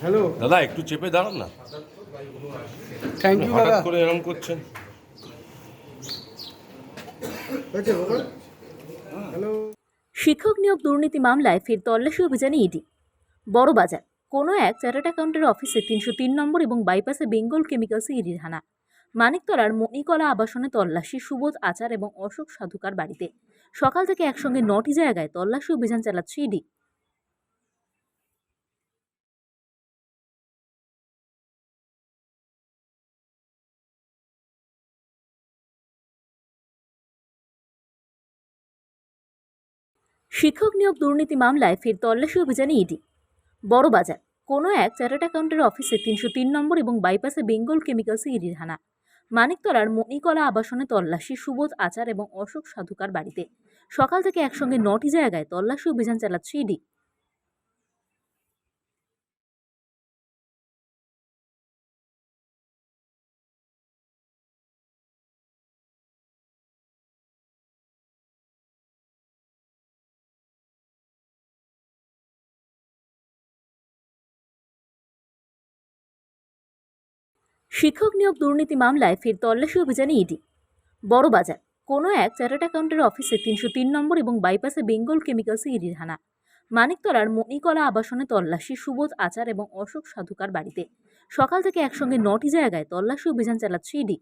Hello দাদা একটু চেপে দাঁড়ান না। থ্যাংক ইউ হঠাৎ দাদা। করে এরকম করছেন। হ্যালো। শিক্ষক নিয়োগ দুর্নীতি মামলায় ফের তল্লাশি অভিযানে ইডি। বড়বাজার কোনো এক চ্যাটার্ড অ্যাকাউন্টের অফিসে ৩০৩ নম্বর এবং বাইপাসে বেঙ্গল কেমিক্যালসে ইডির হানা। মানিকতলার মণিকলা আবাসনে তল্লাশি সুবোধ আচার এবং অশোক সাধুকার বাড়িতে। সকাল থেকে একসঙ্গে ৯টি জায়গায় তল্লাশি অভিযান চালাচ্ছে ইডি। শিক্ষক নিয়োগ দুর্নীতি মামলায় ফের তল্লাশি অভিযানে ইডি। বড়বাজার কোনো এক চ্যাটার্ড অ্যাকাউন্টের অফিসে ৩০৩ নম্বর এবং বাইপাসে বেঙ্গল কেমিক্যালসে ইডির হানা। মানিকতলার মণিকলা আবাসনে তল্লাশি সুবোধ আচার এবং অশোক সাধুকার বাড়িতে। সকাল থেকে একসঙ্গে ৯টি জায়গায় তল্লাশি অভিযান চালাচ্ছে ইডি। শিক্ষক নিয়োগ দুর্নীতি মামলায় ফের তল্লাশি অভিযানে ইডি। বড়বাজার কোনো এক চ্যাটার্ড অ্যাকাউন্টের অফিসে ৩০৩ নম্বর এবং বাইপাসে বেঙ্গল কেমিক্যালসে ইডির হানা। মানিকতলার মণিকলা আবাসনে তল্লাশি সুবোধ আচার এবং অশোক সাধুকার বাড়িতে। সকাল থেকে একসঙ্গে ৯টি জায়গায় তল্লাশি অভিযান চালাচ্ছে ইডি।